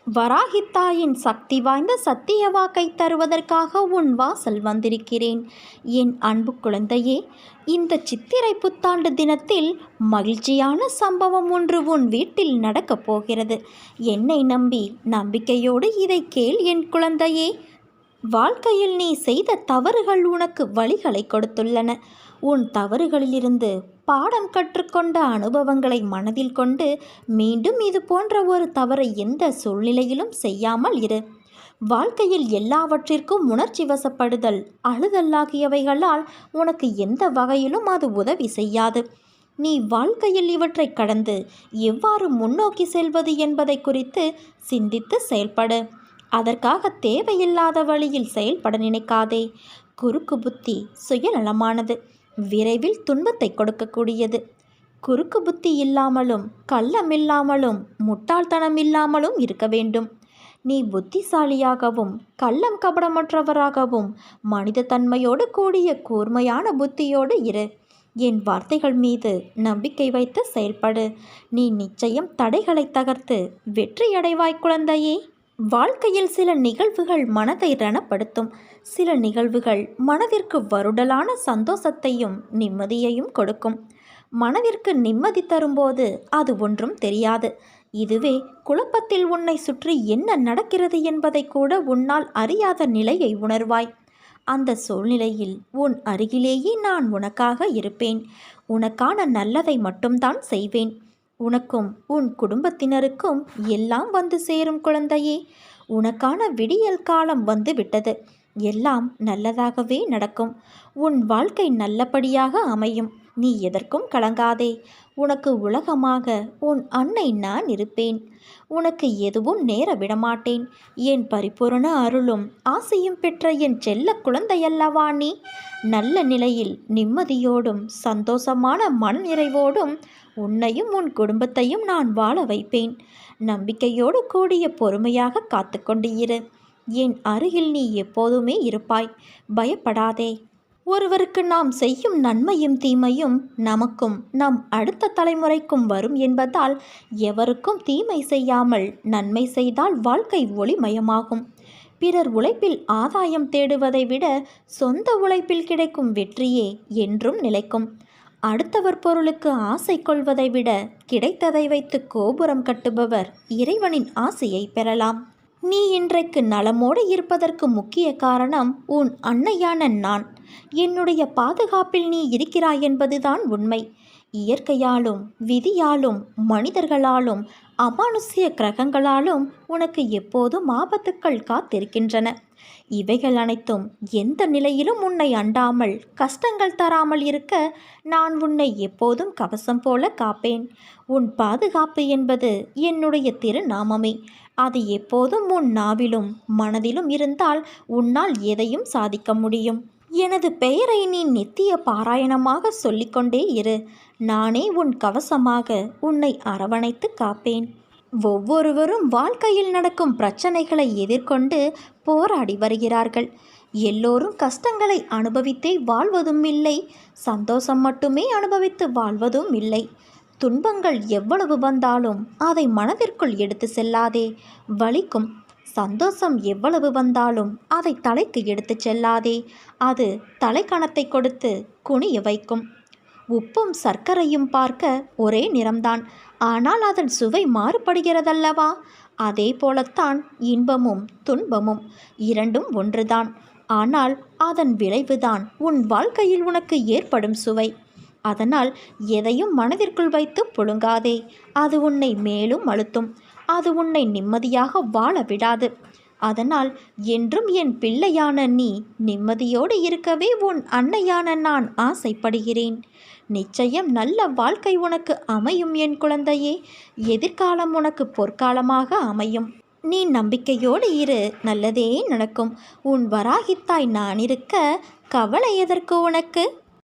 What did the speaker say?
வராகித்தாயின் சக்தி வாய்ந்த சத்திய வாக்கை தருவதற்காக உன் வாசல் வந்திருக்கிறேன். என் அன்பு குழந்தையே, இந்த சித்திரை புத்தாண்டு தினத்தில் மகிழ்ச்சியான சம்பவம் ஒன்று உன் வீட்டில் நடக்கப் போகிறது. என்னை நம்பி நம்பிக்கையோடு இதை கேள் என் குழந்தையே. வாழ்க்கையில் நீ செய்த தவறுகள் உனக்கு வழிகளை கொடுத்துள்ளன. உன் தவறுகளிலிருந்து பாடம் கற்றுக்கொண்ட அனுபவங்களை மனதில் கொண்டு மீண்டும் இது போன்ற ஒரு தவறை எந்த சூழ்நிலையிலும் செய்யாமல் இரு. வாழ்க்கையில் எல்லாவற்றிற்கும் உணர்ச்சி வசப்படுதல், அழுதல் ஆகியவைகளால் உனக்கு எந்த வகையிலும் அது உதவி செய்யாது. நீ வாழ்க்கையில் இவற்றை கடந்து எவ்வாறு முன்னோக்கி செல்வது என்பதை குறித்து சிந்தித்து செயல்படு. அதற்காக தேவையில்லாத வழியில் செயல்பட நினைக்காதே. குறுக்கு புத்தி சுயநலமானது, விரைவில் துன்பத்தை கொடுக்கக்கூடியது. குறுக்கு புத்தி இல்லாமலும் கள்ளமில்லாமலும் முட்டாள்தனம் இல்லாமலும் இருக்க வேண்டும். நீ புத்திசாலியாகவும் கள்ளம் கபடமற்றவராகவும் மனித தன்மையோடு கூடிய கூர்மையான புத்தியோடு இரு. என் வார்த்தைகள் மீது நம்பிக்கை வைத்து செயல்படு. நீ நிச்சயம் தடைகளை தகர்த்து வெற்றியடைவாய் குழந்தையே. வாழ்க்கையில் சில நிகழ்வுகள் மனதை ரணப்படுத்தும். சில நிகழ்வுகள் மனதிற்கு வருடலான சந்தோஷத்தையும் நிம்மதியையும் கொடுக்கும். மனதிற்கு நிம்மதி தரும்போது அது ஒன்றும் தெரியாது. இதுவே குழப்பத்தில் உன்னை சுற்றி என்ன நடக்கிறது என்பதை கூட உன்னால் அறியாத நிலையை உணர்வாய். அந்த சூழ்நிலையில் உன் அருகிலேயே நான் உனக்காக இருப்பேன். உனக்கான நல்லதை மட்டும்தான் செய்வேன். உனக்கும் உன் குடும்பத்தினருக்கும் எல்லாம் வந்து சேரும் குழந்தையே. உனக்கான விடியல் காலம் வந்து விட்டது. எல்லாம் நல்லதாகவே நடக்கும். உன் வாழ்க்கை நல்லபடியாக அமையும். நீ எதற்கும் கலங்காதே. உனக்கு உலகமாக உன் அன்னை நான் இருப்பேன். உனக்கு எதுவும் நேர விடமாட்டேன். என் பரிபூரண அருளும் ஆசையும் பெற்ற என் செல்ல குழந்தையல்லவா நீ. நல்ல நிலையில் நிம்மதியோடும் சந்தோஷமான மனநிறைவோடும் உன்னையும் உன் குடும்பத்தையும் நான் வாழ வைப்பேன். நம்பிக்கையோடு கூடிய பொறுமையாக காத்து கொண்டு இரு. என் அருகில் நீ எப்போதுமே இருப்பாய். பயப்படாதே. ஒருவருக்கு நாம் செய்யும் நன்மையும் தீமையும் நமக்கும் நம் அடுத்த தலைமுறைக்கும் வரும் என்பதால் எவருக்கும் தீமை செய்யாமல் நன்மை செய்தால் வாழ்க்கை ஒளிமயமாகும். பிறர் உழைப்பில் ஆதாயம் தேடுவதை விட சொந்த உழைப்பில் கிடைக்கும் வெற்றியே என்றும் நிலைக்கும். அடுத்தவர் பொருளுக்கு ஆசை கொள்வதை விட கிடைத்ததை வைத்து கோபுரம் கட்டுபவர் இறைவனின் ஆசையை பெறலாம். நீ இன்றைக்கு நலமோடு இருப்பதற்கு முக்கிய காரணம் உன் அன்னையான நான். என்னுடைய பாதுகாப்பில் நீ இருக்கிறாய் என்பதுதான் உண்மை. இயற்கையாலும் விதியாலும் மனிதர்களாலும் அமானுஷ்ய கிரகங்களாலும் உனக்கு எப்போதும் ஆபத்துக்கள் காத்திருக்கின்றன. இவைகள் அனைத்தும் எந்த நிலையிலும் உன்னை அண்டாமல் கஷ்டங்கள் தராமல் இருக்க நான் உன்னை எப்போதும் கவசம் போல காப்பேன். உன் பாதுகாப்பு என்பது என்னுடைய திருநாமமே. அது எப்போதும் உன் நாவிலும் மனதிலும் இருந்தால் உன்னால் எதையும் சாதிக்க முடியும். எனது பெயரை நீ நித்திய பாராயணமாக சொல்லிக்கொண்டே இரு. நானே உன் கவசமாக உன்னை அரவணைத்து காப்பேன். ஒவ்வொருவரும் வாழ்க்கையில் நடக்கும் பிரச்சனைகளை எதிர்கொண்டு போராடி வருகிறார்கள். எல்லோரும் கஷ்டங்களை அனுபவித்தே வாழ்வதும் இல்லை, சந்தோஷம் மட்டுமே அனுபவித்து வாழ்வதும் இல்லை. துன்பங்கள் எவ்வளவு வந்தாலும் அதை மனதிற்குள் எடுத்து செல்லாதே, வலிக்கும். சந்தோஷம் எவ்வளவு வந்தாலும் அதை தலைக்கு எடுத்து செல்லாதே, அது தலைக்கணத்தை கொடுத்து குனிய வைக்கும். உப்பும் சர்க்கரையும் பார்க்க ஒரே நிறம்தான், ஆனால் அதன் சுவை மாறுபடுகிறதல்லவா? அதே போலத்தான் இன்பமும் துன்பமும் இரண்டும் ஒன்றுதான். ஆனால் அதன் விளைவுதான் உன் வாழ்க்கையில் உனக்கு ஏற்படும் சுவை. அதனால் எதையும் மனதிற்குள் வைத்து புழுங்காதே. அது உன்னை மேலும் அழுத்தும். அது உன்னை நிம்மதியாக வாழ விடாது. அதனால் என்றும் என் பிள்ளையான நீ நிம்மதியோடு இருக்கவே உன் அன்னையான நான் ஆசைப்படுகிறேன். நிச்சயம் நல்ல வாழ்க்கை உனக்கு அமையும் என் குழந்தையே. எதிர்காலம் உனக்கு பொற்காலமாக அமையும். நீ நம்பிக்கையோடு இரு, நல்லதே நடக்கும். உன் வராகித்தாய் நான் இருக்க கவலை எதற்கு உனக்கு?